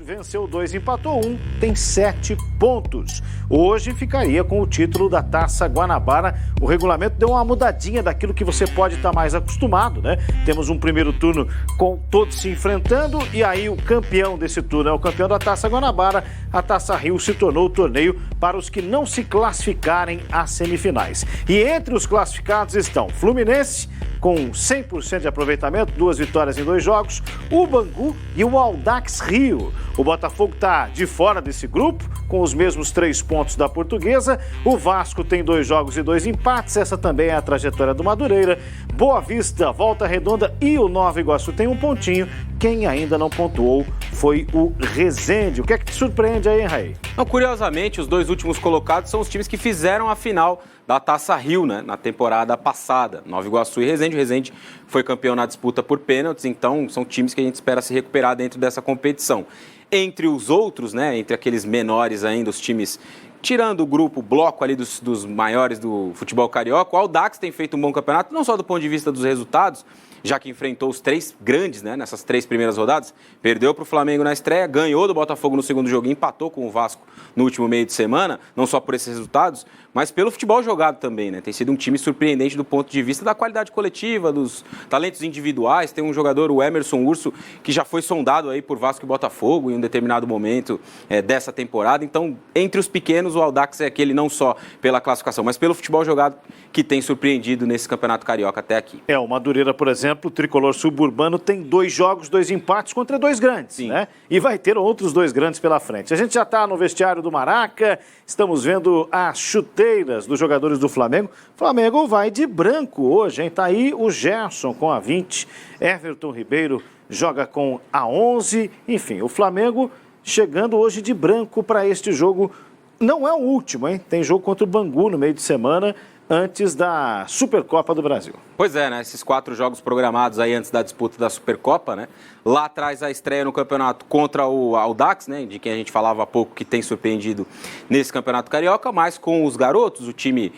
venceu 2, empatou 1, tem 7 pontos. Hoje ficaria com o título da Taça Guanabara. O regulamento deu uma mudadinha daquilo que você pode estar mais acostumado, né? Temos um primeiro turno com todos se enfrentando e aí o campeão desse turno é o campeão da Taça Guanabara. A Taça Rio se tornou o torneio para os que não se classificarem às semifinais. E entre os classificados estão Fluminense, com 100% de aproveitamento, 2 vitórias em 2 jogos, o Bangu e o Audax Rio. O Botafogo está de fora desse grupo, com os mesmos 3 pontos da Portuguesa. O Vasco tem 2 jogos e 2 empates, essa também é a trajetória do Madureira. Boa Vista, Volta Redonda e o Nova Iguaçu tem 1 pontinho. Quem ainda não pontuou foi o Resende. O que é que te surpreende aí, hein, Raí? Curiosamente, os 2 últimos colocados são os times que fizeram a final da Taça Rio, né, na temporada passada. Nova Iguaçu e Resende. O Resende foi campeão na disputa por pênaltis, então são times que a gente espera se recuperar dentro dessa competição. Entre os outros, né, entre aqueles menores ainda, os times, tirando o grupo, o bloco ali dos maiores do futebol carioca, o Audax tem feito um bom campeonato, não só do ponto de vista dos resultados, já que enfrentou os 3 grandes, né, nessas 3 primeiras rodadas, perdeu para o Flamengo na estreia, ganhou do Botafogo no segundo jogo e empatou com o Vasco no último meio de semana, não só por esses resultados, mas pelo futebol jogado também, né? Tem sido um time surpreendente do ponto de vista da qualidade coletiva, dos talentos individuais. Tem um jogador, o Emerson Urso, que já foi sondado aí por Vasco e Botafogo em um determinado momento dessa temporada. Então, entre os pequenos, o Audax é aquele não só pela classificação, mas pelo futebol jogado que tem surpreendido nesse Campeonato Carioca até aqui. O Madureira, por exemplo, o tricolor suburbano tem 2 jogos, 2 empates contra 2 grandes, sim, né? E vai ter outros 2 grandes pela frente. A gente já está no vestiário do Maraca, estamos vendo as chuteiras dos jogadores do Flamengo. O Flamengo vai de branco hoje, hein? Tá aí o Gerson com a 20, Everton Ribeiro joga com a 11. Enfim, o Flamengo chegando hoje de branco para este jogo. Não é o último, hein? Tem jogo contra o Bangu no meio de semana, antes da Supercopa do Brasil. Pois é, né? Esses 4 jogos programados aí antes da disputa da Supercopa, né? Lá atrás a estreia no campeonato contra o Audax, né? De quem a gente falava há pouco que tem surpreendido nesse Campeonato Carioca, mas com os garotos, o time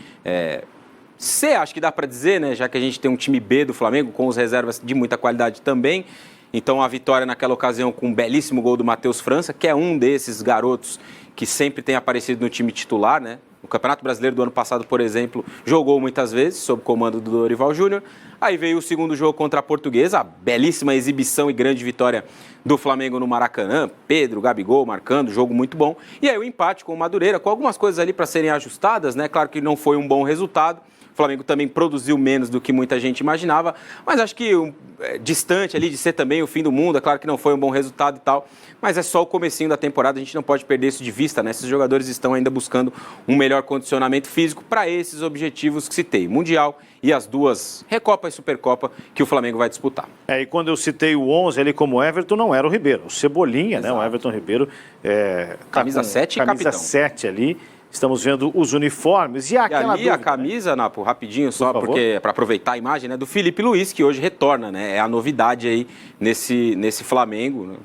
C, acho que dá para dizer, né? Já que a gente tem um time B do Flamengo com os reservas de muita qualidade também. Então a vitória naquela ocasião com um belíssimo gol do Matheus França, que é um desses garotos que sempre tem aparecido no time titular, né? O Campeonato Brasileiro do ano passado, por exemplo, jogou muitas vezes, sob o comando do Dorival Júnior. Aí veio o segundo jogo contra a Portuguesa, a belíssima exibição e grande vitória do Flamengo no Maracanã. Pedro, Gabigol marcando, jogo muito bom. E aí o empate com o Madureira, com algumas coisas ali para serem ajustadas, né? Claro que não foi um bom resultado. O Flamengo também produziu menos do que muita gente imaginava, mas acho que distante ali de ser também o fim do mundo, é claro que não foi um bom resultado e tal, mas é só o comecinho da temporada, a gente não pode perder isso de vista, né? Esses jogadores estão ainda buscando um melhor condicionamento físico para esses objetivos que citei, Mundial e as 2 Recopa e Supercopa que o Flamengo vai disputar. E quando eu citei o 11 ali como Everton, não era o Ribeiro, o Cebolinha, exato, né? O Everton Ribeiro camisa 7 e camisa capitão. 7 ali. Estamos vendo os uniformes e aquela ali dúvida, a camisa, né? Napo, rapidinho, só porque para aproveitar a imagem, né, do Felipe Luiz, que hoje retorna, né? É a novidade aí nesse Flamengo, né?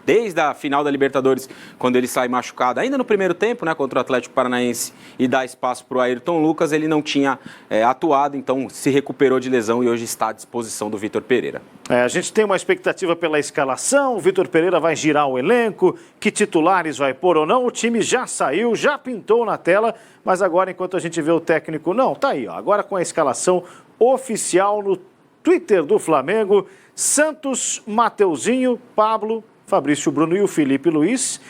Desde a final da Libertadores, quando ele sai machucado, ainda no primeiro tempo, né, contra o Atlético Paranaense, e dá espaço para o Ayrton Lucas, ele não tinha atuado, então se recuperou de lesão e hoje está à disposição do Vitor Pereira. A gente tem uma expectativa pela escalação, o Vitor Pereira vai girar o elenco, que titulares vai pôr ou não, o time já saiu, já pintou na tela, mas agora enquanto a gente vê o técnico, não, tá aí, ó, agora com a escalação oficial no Twitter do Flamengo, Santos, Mateuzinho, Pablo, Fabrício Bruno e o Felipe Luiz,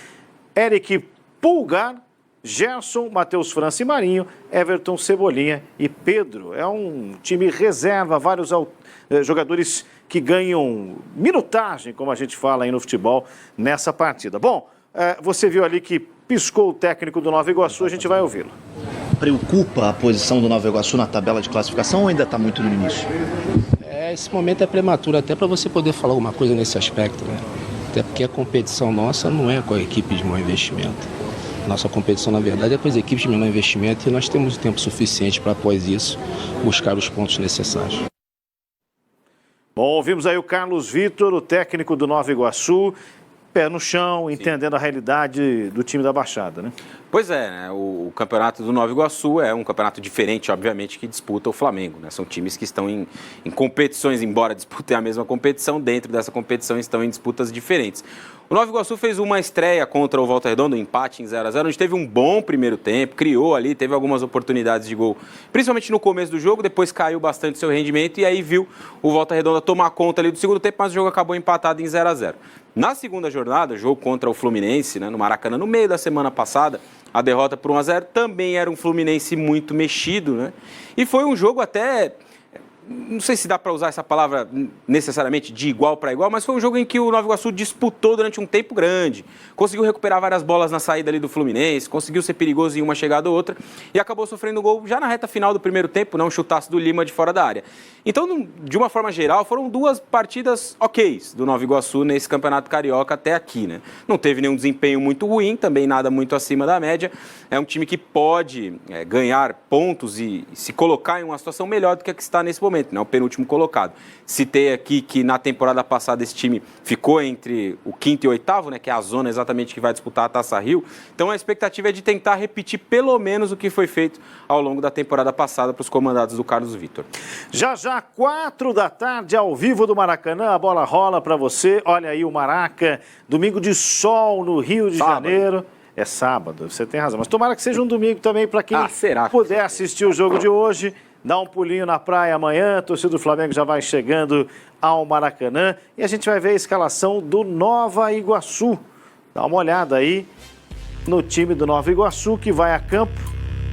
Eric Pulgar, Gerson, Matheus França e Marinho, Everton, Cebolinha e Pedro. É um time reserva, vários jogadores que ganham minutagem, como a gente fala aí no futebol, nessa partida. Bom, você viu ali que piscou o técnico do Nova Iguaçu, a gente vai ouvi-lo. Preocupa a posição do Nova Iguaçu na tabela de classificação ou ainda está muito no início? Esse momento é prematuro até para você poder falar alguma coisa nesse aspecto, né? Até porque a competição nossa não é com a equipe de maior investimento. Nossa competição, na verdade, é com as equipes de menor investimento e nós temos tempo suficiente para, após isso, buscar os pontos necessários. Bom, ouvimos aí o Carlos Vitor, o técnico do Nova Iguaçu, pé no chão, entendendo a realidade do time da Baixada, né? Pois é, né? O campeonato do Nova Iguaçu é um campeonato diferente, obviamente, que disputa o Flamengo, né? São times que estão em competições, embora disputem a mesma competição, dentro dessa competição estão em disputas diferentes. O Nova Iguaçu fez uma estreia contra o Volta Redonda, um empate em 0-0, onde teve um bom primeiro tempo, criou ali, teve algumas oportunidades de gol, principalmente no começo do jogo, depois caiu bastante seu rendimento e aí viu o Volta Redonda tomar conta ali do segundo tempo, mas o jogo acabou empatado em 0-0. Na segunda jornada, jogo contra o Fluminense, né, no Maracanã, no meio da semana passada, a derrota por 1-0 também era um Fluminense muito mexido, né? E foi um jogo até... Não sei se dá para usar essa palavra necessariamente de igual para igual, mas foi um jogo em que o Nova Iguaçu disputou durante um tempo grande. Conseguiu recuperar várias bolas na saída ali do Fluminense, conseguiu ser perigoso em uma chegada ou outra e acabou sofrendo gol já na reta final do primeiro tempo, um chutaço do Lima de fora da área. Então, de uma forma geral, foram 2 partidas ok's do Nova Iguaçu nesse Campeonato Carioca até aqui, né? Não teve nenhum desempenho muito ruim, também nada muito acima da média. É um time que pode ganhar pontos e se colocar em uma situação melhor do que a que está nesse momento. Né, o penúltimo colocado. Citei aqui que na temporada passada esse time ficou entre o 5º e 8º, né, que é a zona exatamente que vai disputar a Taça Rio. Então a expectativa é de tentar repetir pelo menos o que foi feito ao longo da temporada passada para os comandados do Carlos Vítor. Já 4 da tarde, ao vivo do Maracanã, a bola rola para você. Olha aí o Maraca, domingo de sol no Rio de Janeiro. É sábado, você tem razão. Mas tomara que seja um domingo também para quem puder assistir o jogo de hoje. Dá um pulinho na praia amanhã, a torcida do Flamengo já vai chegando ao Maracanã e a gente vai ver a escalação do Nova Iguaçu. Dá uma olhada aí no time do Nova Iguaçu que vai a campo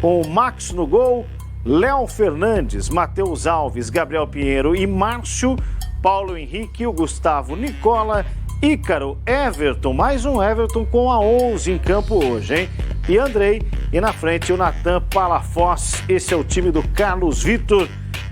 com o Max no gol, Léo Fernandes, Matheus Alves, Gabriel Pinheiro e Márcio, Paulo Henrique, o Gustavo Nicola, Ícaro, Everton, mais um Everton com a 11 em campo hoje, hein? E Andrei, e na frente o Natan Palafoss, esse é o time do Carlos Vítor,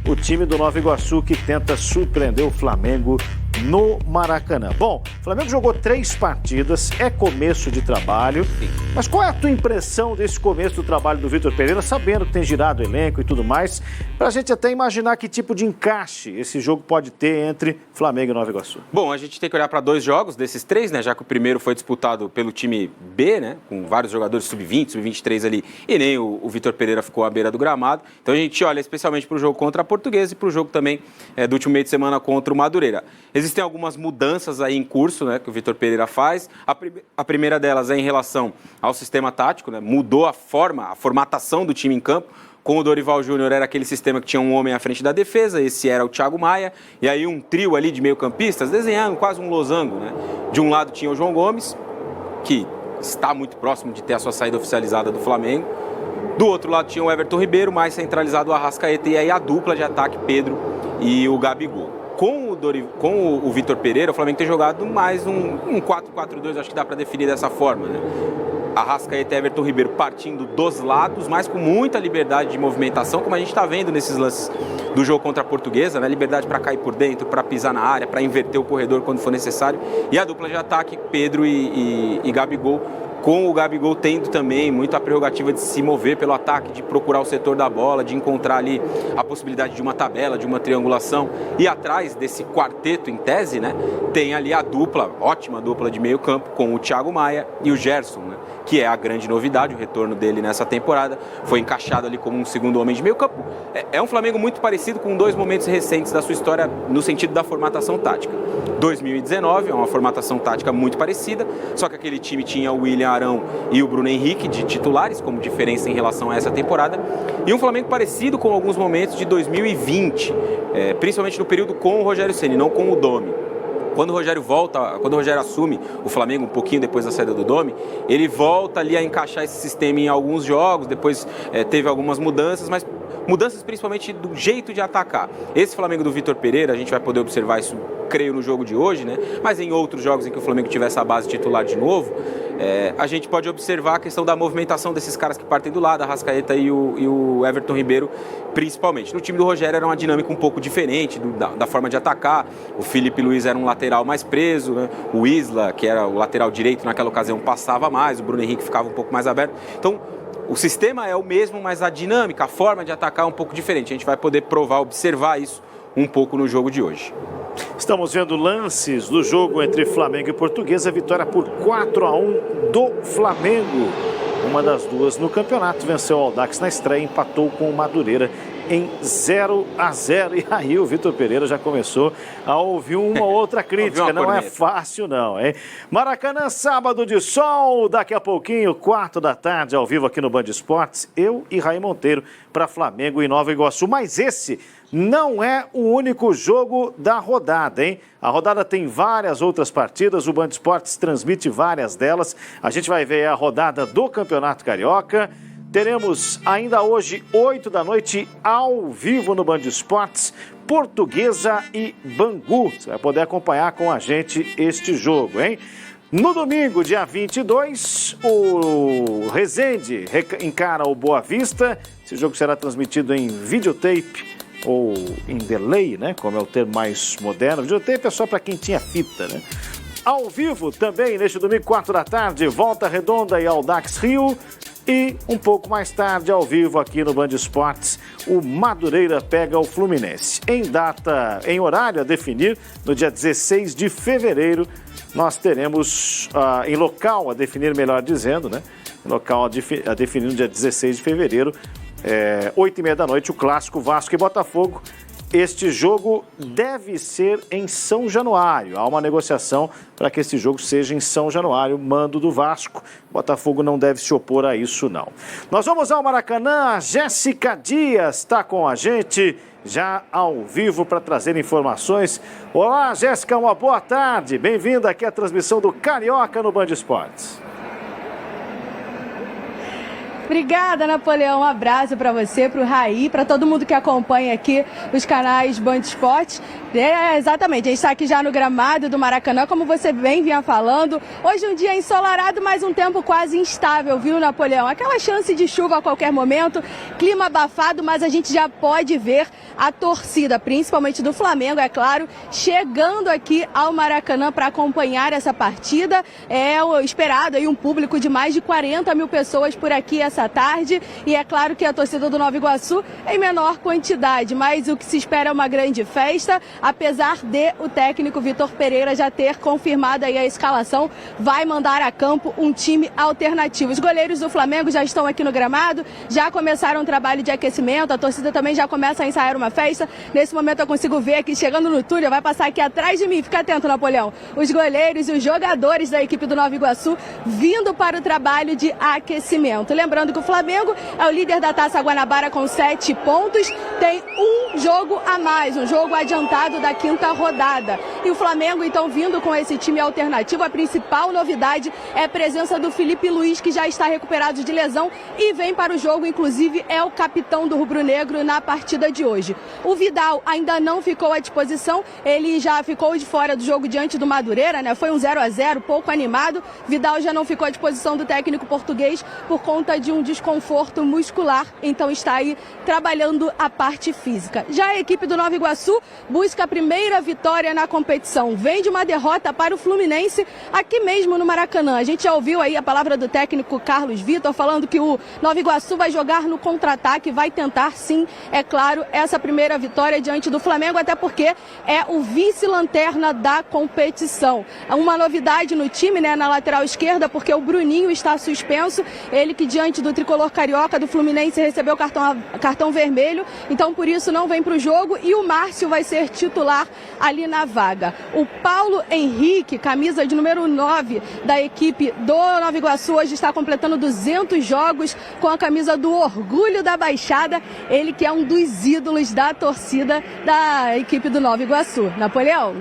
o time do Nova Iguaçu que tenta surpreender o Flamengo no Maracanã. Bom, o Flamengo jogou 3 partidas, é começo de trabalho, mas qual é a tua impressão desse começo do trabalho do Vítor Pereira, sabendo que tem girado o elenco e tudo mais, pra gente até imaginar que tipo de encaixe esse jogo pode ter entre Flamengo e Nova Iguaçu? Bom, a gente tem que olhar para 2 jogos desses 3, né, já que o primeiro foi disputado pelo time B, né, com vários jogadores sub-20, sub-23 ali, e nem o Vítor Pereira ficou à beira do gramado, então a gente olha especialmente para o jogo contra a Portuguesa e para o jogo também do último meio de semana contra o Madureira. Existem algumas mudanças aí em curso, né, que o Vítor Pereira faz. A primeira delas é em relação ao sistema tático, né, mudou a formatação do time em campo. Com o Dorival Júnior era aquele sistema que tinha um homem à frente da defesa, esse era o Thiago Maia, e aí um trio ali de meio-campistas, desenhando quase um losango, né? De um lado tinha o João Gomes, que está muito próximo de ter a sua saída oficializada do Flamengo. Do outro lado tinha o Everton Ribeiro, mais centralizado o Arrascaeta, e aí a dupla de ataque, Pedro e o Gabigol. Com o Vítor Pereira, o Flamengo tem jogado mais um 4-4-2, acho que dá para definir dessa forma, né? Arrascaeta e Everton Ribeiro partindo dos lados, mas com muita liberdade de movimentação, como a gente está vendo nesses lances do jogo contra a Portuguesa, né? Liberdade para cair por dentro, para pisar na área, para inverter o corredor quando for necessário. E a dupla de ataque, Pedro e Gabigol, com o Gabigol tendo também muito a prerrogativa de se mover pelo ataque, de procurar o setor da bola, de encontrar ali a possibilidade de uma tabela, de uma triangulação. E atrás desse quarteto, em tese, né, tem ali a dupla, ótima dupla de meio campo, com o Thiago Maia e o Gerson, né, que é a grande novidade, o retorno dele nessa temporada. Foi encaixado ali como um segundo homem de meio campo. É um Flamengo muito parecido com 2 momentos recentes da sua história no sentido da formatação tática. 2019 é uma formatação tática muito parecida, só que aquele time tinha o William Arão e o Bruno Henrique de titulares, como diferença em relação a essa temporada, e um Flamengo parecido com alguns momentos de 2020, principalmente no período com o Rogério Ceni, não com o Domi. Quando o Rogério assume o Flamengo um pouquinho depois da saída do Domi, ele volta ali a encaixar esse sistema em alguns jogos, depois teve algumas mudanças, mas mudanças principalmente do jeito de atacar. Esse Flamengo do Vítor Pereira, a gente vai poder observar isso, creio, no jogo de hoje, né? Mas em outros jogos em que o Flamengo tiver essa base titular de novo, a gente pode observar a questão da movimentação desses caras que partem do lado, a Arrascaeta e o Everton Ribeiro, principalmente. No time do Rogério era uma dinâmica um pouco diferente da forma de atacar. O Felipe Luiz era um lateral mais preso, né? O Isla, que era o lateral direito naquela ocasião, passava mais, o Bruno Henrique ficava um pouco mais aberto. Então, o sistema é o mesmo, mas a dinâmica, a forma de atacar é um pouco diferente. A gente vai poder observar isso um pouco no jogo de hoje. Estamos vendo lances do jogo entre Flamengo e Portuguesa, vitória por 4-1 do Flamengo. Uma das duas no campeonato, venceu o Audax na estreia, empatou com o Madureira em 0-0. E aí o Vitor Pereira já começou a ouvir uma outra crítica. Não é fácil não, hein? Maracanã, sábado de sol, daqui a pouquinho, 4h, ao vivo aqui no Band Esportes, eu e Raí Monteiro para Flamengo e Nova Iguaçu. Mas esse não é o único jogo da rodada, hein? A rodada tem várias outras partidas, o Band Esportes transmite várias delas. A gente vai ver a rodada do Campeonato Carioca. Teremos ainda hoje, 8h, ao vivo no Band Esportes, Portuguesa e Bangu. Você vai poder acompanhar com a gente este jogo, hein? No domingo, dia 22, o Resende encara o Boa Vista. Esse jogo será transmitido em videotape ou em delay, né? Como é o termo mais moderno. Videotape é só para quem tinha fita, né? Ao vivo também, neste domingo, 4h, Volta Redonda e Audax Rio. E um pouco mais tarde, ao vivo aqui no Band Esportes, o Madureira pega o Fluminense. Em horário a definir, no dia 16 de fevereiro, nós teremos, em local a definir, melhor dizendo, né? Em local a definir no dia 16 de fevereiro, 8h30, o clássico Vasco e Botafogo. Este jogo deve ser em São Januário. Há uma negociação para que este jogo seja em São Januário, mando do Vasco. Botafogo não deve se opor a isso, não. Nós vamos ao Maracanã. A Jéssica Dias está com a gente, já ao vivo, para trazer informações. Olá, Jéssica, uma boa tarde. Bem-vinda aqui à transmissão do Carioca no Band Esportes. Obrigada, Napoleão. Um abraço para você, para o Raí, para todo mundo que acompanha aqui os canais Band Esportes. Exatamente, a gente está aqui já no gramado do Maracanã, como você bem vinha falando. Hoje um dia ensolarado, mas um tempo quase instável, viu, Napoleão? Aquela chance de chuva a qualquer momento, clima abafado, mas a gente já pode ver a torcida, principalmente do Flamengo, é claro, chegando aqui ao Maracanã para acompanhar essa partida. É esperado aí um público de mais de 40 mil pessoas por aqui essa tarde, e é claro que a torcida do Nova Iguaçu em menor quantidade, mas o que se espera é uma grande festa, apesar de o técnico Vitor Pereira já ter confirmado aí a escalação, vai mandar a campo um time alternativo. Os goleiros do Flamengo já estão aqui no gramado, já começaram o trabalho de aquecimento, a torcida também já começa a ensaiar uma festa. Nesse momento eu consigo ver aqui, chegando no túnel, vai passar aqui atrás de mim, fica atento, Napoleão, os goleiros e os jogadores da equipe do Nova Iguaçu vindo para o trabalho de aquecimento. Lembrando que o Flamengo é o líder da Taça Guanabara com 7 pontos, tem um jogo a mais, um jogo adiantado da 5ª rodada. E o Flamengo, então, vindo com esse time alternativo, a principal novidade é a presença do Felipe Luiz, que já está recuperado de lesão e vem para o jogo, inclusive é o capitão do rubro-negro na partida de hoje. O Vidal ainda não ficou à disposição, ele já ficou de fora do jogo diante do Madureira, né? Foi um 0-0, pouco animado. Vidal já não ficou à disposição do técnico português por conta de um desconforto muscular, então está aí trabalhando a parte física. Já a equipe do Nova Iguaçu busca a primeira vitória na competição. Vem de uma derrota para o Fluminense aqui mesmo no Maracanã. A gente já ouviu aí a palavra do técnico Carlos Vitor falando que o Nova Iguaçu vai jogar no contra-ataque, vai tentar sim, é claro, essa primeira vitória diante do Flamengo, até porque é o vice-lanterna da competição. Uma novidade no time, né, na lateral esquerda, porque o Bruninho está suspenso, ele que diante do tricolor carioca do Fluminense recebeu cartão vermelho, então por isso não vem para o jogo, e o Márcio vai ser titular ali na vaga. O Paulo Henrique, camisa de número 9 da equipe do Nova Iguaçu, hoje está completando 200 jogos com a camisa do Orgulho da Baixada, ele que é um dos ídolos da torcida da equipe do Nova Iguaçu. Napoleão?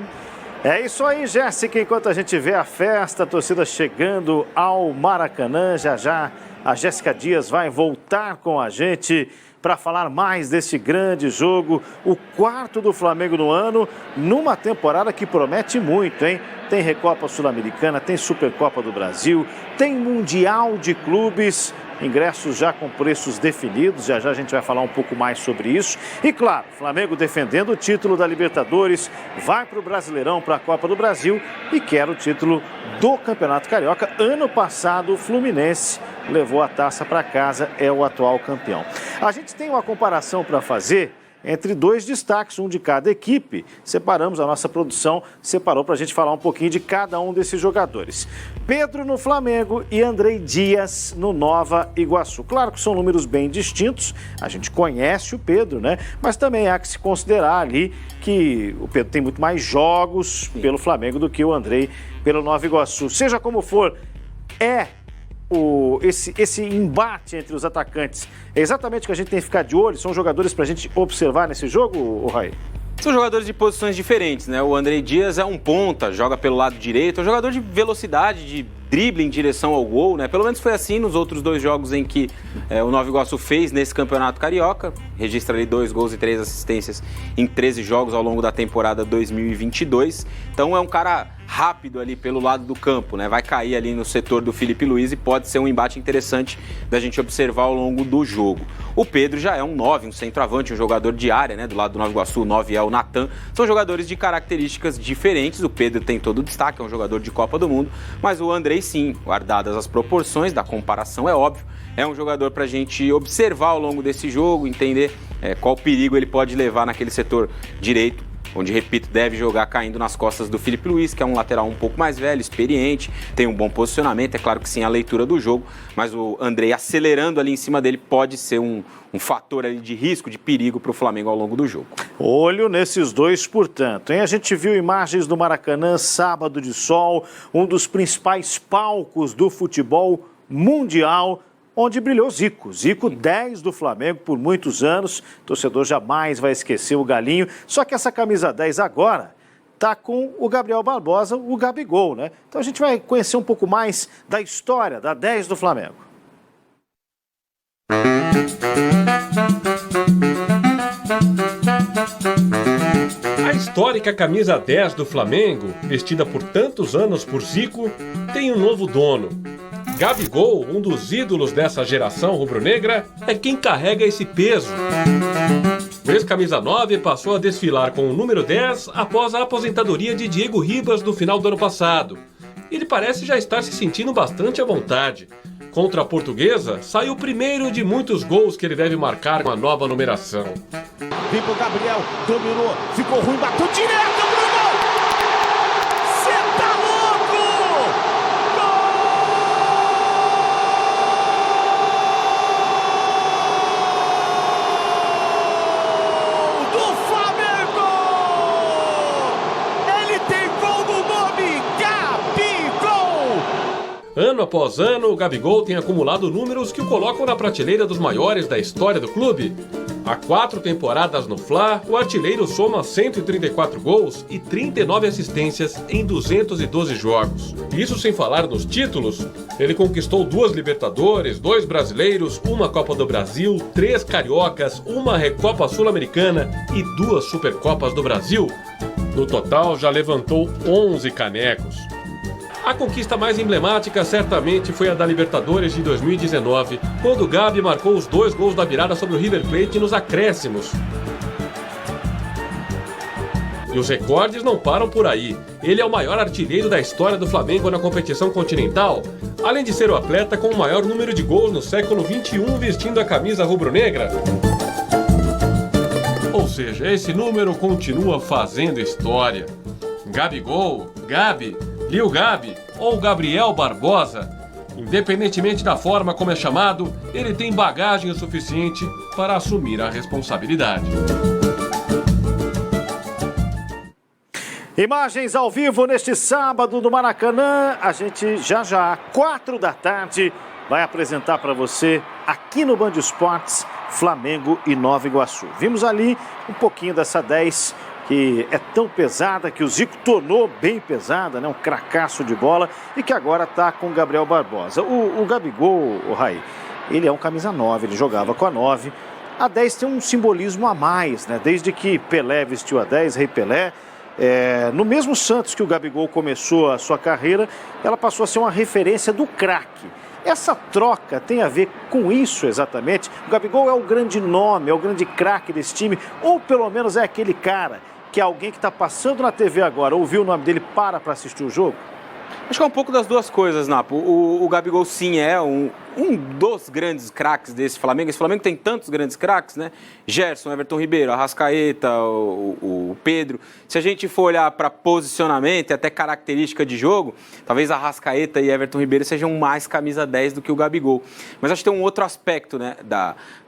É isso aí, Jéssica, enquanto a gente vê a festa, a torcida chegando ao Maracanã, já a Jéssica Dias vai voltar com a gente para falar mais desse grande jogo, o 4º do Flamengo no ano, numa temporada que promete muito, hein? Tem Recopa Sul-Americana, tem Supercopa do Brasil, tem Mundial de Clubes, ingressos já com preços definidos, já a gente vai falar um pouco mais sobre isso. E claro, Flamengo defendendo o título da Libertadores, vai para o Brasileirão, para a Copa do Brasil e quer o título do Campeonato Carioca. Ano passado o Fluminense levou a taça para casa, é o atual campeão. A gente tem uma comparação para fazer entre dois destaques, um de cada equipe. Separamos, a nossa produção separou para a gente falar um pouquinho de cada um desses jogadores. Pedro no Flamengo e Andrei Dias no Nova Iguaçu. Claro que são números bem distintos, a gente conhece o Pedro, né? Mas também há que se considerar ali que o Pedro tem muito mais jogos pelo Flamengo do que o Andrei pelo Nova Iguaçu. Seja como for, esse embate entre os atacantes é exatamente o que a gente tem que ficar de olho? São jogadores para a gente observar nesse jogo, Raí? São jogadores de posições diferentes, né? O Andrei Dias é um ponta, joga pelo lado direito, é um jogador de velocidade, de drible em direção ao gol, né? Pelo menos foi assim nos outros 2 jogos em que o Nova Iguaçu fez nesse Campeonato Carioca. Registra ali 2 gols e 3 assistências em 13 jogos ao longo da temporada 2022. Então é um cara rápido ali pelo lado do campo, né? Vai cair ali no setor do Felipe Luiz e pode ser um embate interessante da gente observar ao longo do jogo. O Pedro já é um 9, um centroavante, um jogador de área, né? Do lado do Nova Iguaçu, o 9 é o Natan. São jogadores de características diferentes. O Pedro tem todo o destaque, é um jogador de Copa do Mundo, mas o Andrei sim, guardadas as proporções da comparação, é óbvio, é um jogador para a gente observar ao longo desse jogo, entender qual perigo ele pode levar naquele setor direito, onde, repito, deve jogar caindo nas costas do Felipe Luiz, que é um lateral um pouco mais velho, experiente, tem um bom posicionamento, é claro que sim, a leitura do jogo, mas o Andrei acelerando ali em cima dele pode ser um fator ali de risco, de perigo para o Flamengo ao longo do jogo. Olho nesses dois, portanto, hein? A gente viu imagens do Maracanã, sábado de sol, um dos principais palcos do futebol mundial, onde brilhou Zico. Zico, 10 do Flamengo por muitos anos. O torcedor jamais vai esquecer o Galinho. Só que essa camisa 10 agora está com o Gabriel Barbosa, o Gabigol, né? Então a gente vai conhecer um pouco mais da história da 10 do Flamengo. A histórica camisa 10 do Flamengo, vestida por tantos anos por Zico, tem um novo dono. Gabigol, um dos ídolos dessa geração rubro-negra, é quem carrega esse peso. O ex-camisa 9 passou a desfilar com o número 10 após a aposentadoria de Diego Ribas no final do ano passado. Ele parece já estar se sentindo bastante à vontade. Contra a Portuguesa, saiu o primeiro de muitos gols que ele deve marcar com a nova numeração. Vem pro Gabriel, dominou, ficou ruim, bateu direto, Bruno! Cê tá louco! Gol do Flamengo! Ele tem gol no nome, Gabigol! Ano após ano, o Gabigol tem acumulado números que o colocam na prateleira dos maiores da história do clube. Há 4 temporadas no Fla, o artilheiro soma 134 gols e 39 assistências em 212 jogos. Isso sem falar nos títulos. Ele conquistou 2 Libertadores, 2 Brasileiros, 1 Copa do Brasil, 3 Cariocas, 1 Recopa Sul-Americana e 2 Supercopas do Brasil. No total, já levantou 11 canecos. A conquista mais emblemática certamente foi a da Libertadores de 2019, quando o Gabi marcou os 2 gols da virada sobre o River Plate nos acréscimos. E os recordes não param por aí. Ele é o maior artilheiro da história do Flamengo na competição continental, além de ser o atleta com o maior número de gols no século XXI vestindo a camisa rubro-negra. Ou seja, esse número continua fazendo história. Gabigol, Gabi, Lil Gabi ou Gabriel Barbosa, independentemente da forma como é chamado, ele tem bagagem o suficiente para assumir a responsabilidade. Imagens ao vivo neste sábado no Maracanã. A gente já, 4 da tarde, vai apresentar para você, aqui no Band Esportes, Flamengo e Nova Iguaçu. Vimos ali um pouquinho dessa 10, que é tão pesada, que o Zico tornou bem pesada, né? Um cracaço de bola, e que agora está com o Gabriel Barbosa. O Gabigol, o Raí, ele é um camisa 9, ele jogava com a 9. A 10 tem um simbolismo a mais, né? Desde que Pelé vestiu a 10, Rei Pelé, no mesmo Santos que o Gabigol começou a sua carreira, ela passou a ser uma referência do craque. Essa troca tem a ver com isso exatamente? O Gabigol é o grande nome, é o grande craque desse time, ou pelo menos é aquele cara que alguém que está passando na TV agora, ouviu o nome dele, para assistir o jogo? Acho que é um pouco das duas coisas, Napo. O Gabigol, sim, é um dos grandes craques desse Flamengo. Esse Flamengo tem tantos grandes craques, né? Gerson, Everton Ribeiro, Arrascaeta, o Pedro. Se a gente for olhar para posicionamento e até característica de jogo, talvez Arrascaeta e Everton Ribeiro sejam mais camisa 10 do que o Gabigol. Mas acho que tem um outro aspecto, né,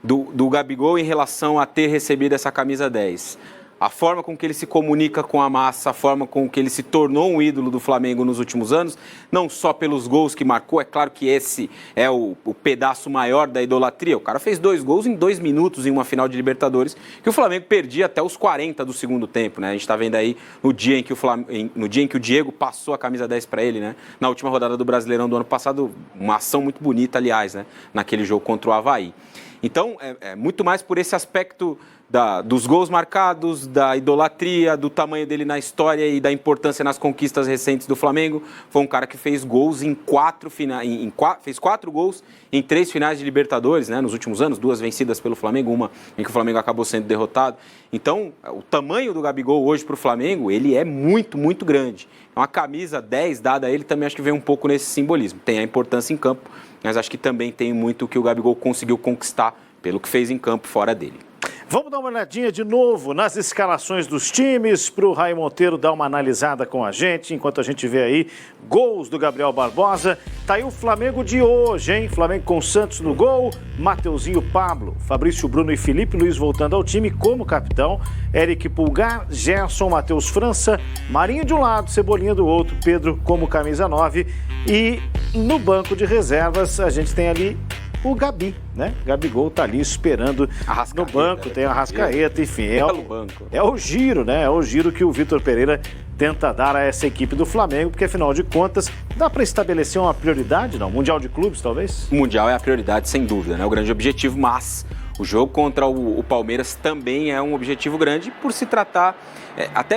do Gabigol em relação a ter recebido essa camisa 10. A forma com que ele se comunica com a massa, a forma com que ele se tornou um ídolo do Flamengo nos últimos anos, não só pelos gols que marcou, é claro que esse é o pedaço maior da idolatria. O cara fez 2 gols em 2 minutos em uma final de Libertadores, que o Flamengo perdia até os 40 do segundo tempo, né? A gente está vendo aí no dia em que o Diego passou a camisa 10 para ele, né? Na última rodada do Brasileirão do ano passado, uma ação muito bonita, aliás, né? Naquele jogo contra o Avaí. Então, é muito mais por esse aspecto dos gols marcados, da idolatria, do tamanho dele na história e da importância nas conquistas recentes do Flamengo. Foi um cara que fez gols em 4 finais, fez 4 gols em 3 finais de Libertadores, né, nos últimos anos, 2 vencidas pelo Flamengo, uma em que o Flamengo acabou sendo derrotado. Então, o tamanho do Gabigol hoje para o Flamengo, ele é muito, muito grande. Uma camisa 10 dada a ele também acho que vem um pouco nesse simbolismo. Tem a importância em campo, mas acho que também tem muito o que o Gabigol conseguiu conquistar pelo que fez em campo fora dele. Vamos dar uma olhadinha de novo nas escalações dos times para o Raí Monteiro dar uma analisada com a gente, enquanto a gente vê aí gols do Gabriel Barbosa. Tá aí o Flamengo de hoje, hein? Flamengo com Santos no gol, Mateuzinho, Pablo, Fabrício, Bruno e Felipe Luiz voltando ao time como capitão, Eric Pulgar, Gerson, Matheus França, Marinho de um lado, Cebolinha do outro, Pedro como camisa 9 e no banco de reservas a gente tem ali o Gabi, né? Gabigol tá ali esperando no banco, tem a Arrascaeta, enfim. É o giro, né? É o giro que o Vitor Pereira tenta dar a essa equipe do Flamengo, porque afinal de contas, dá para estabelecer uma prioridade, não? Mundial de clubes, talvez? O Mundial é a prioridade, sem dúvida, né? O grande objetivo, mas o jogo contra o Palmeiras também é um objetivo grande por se tratar até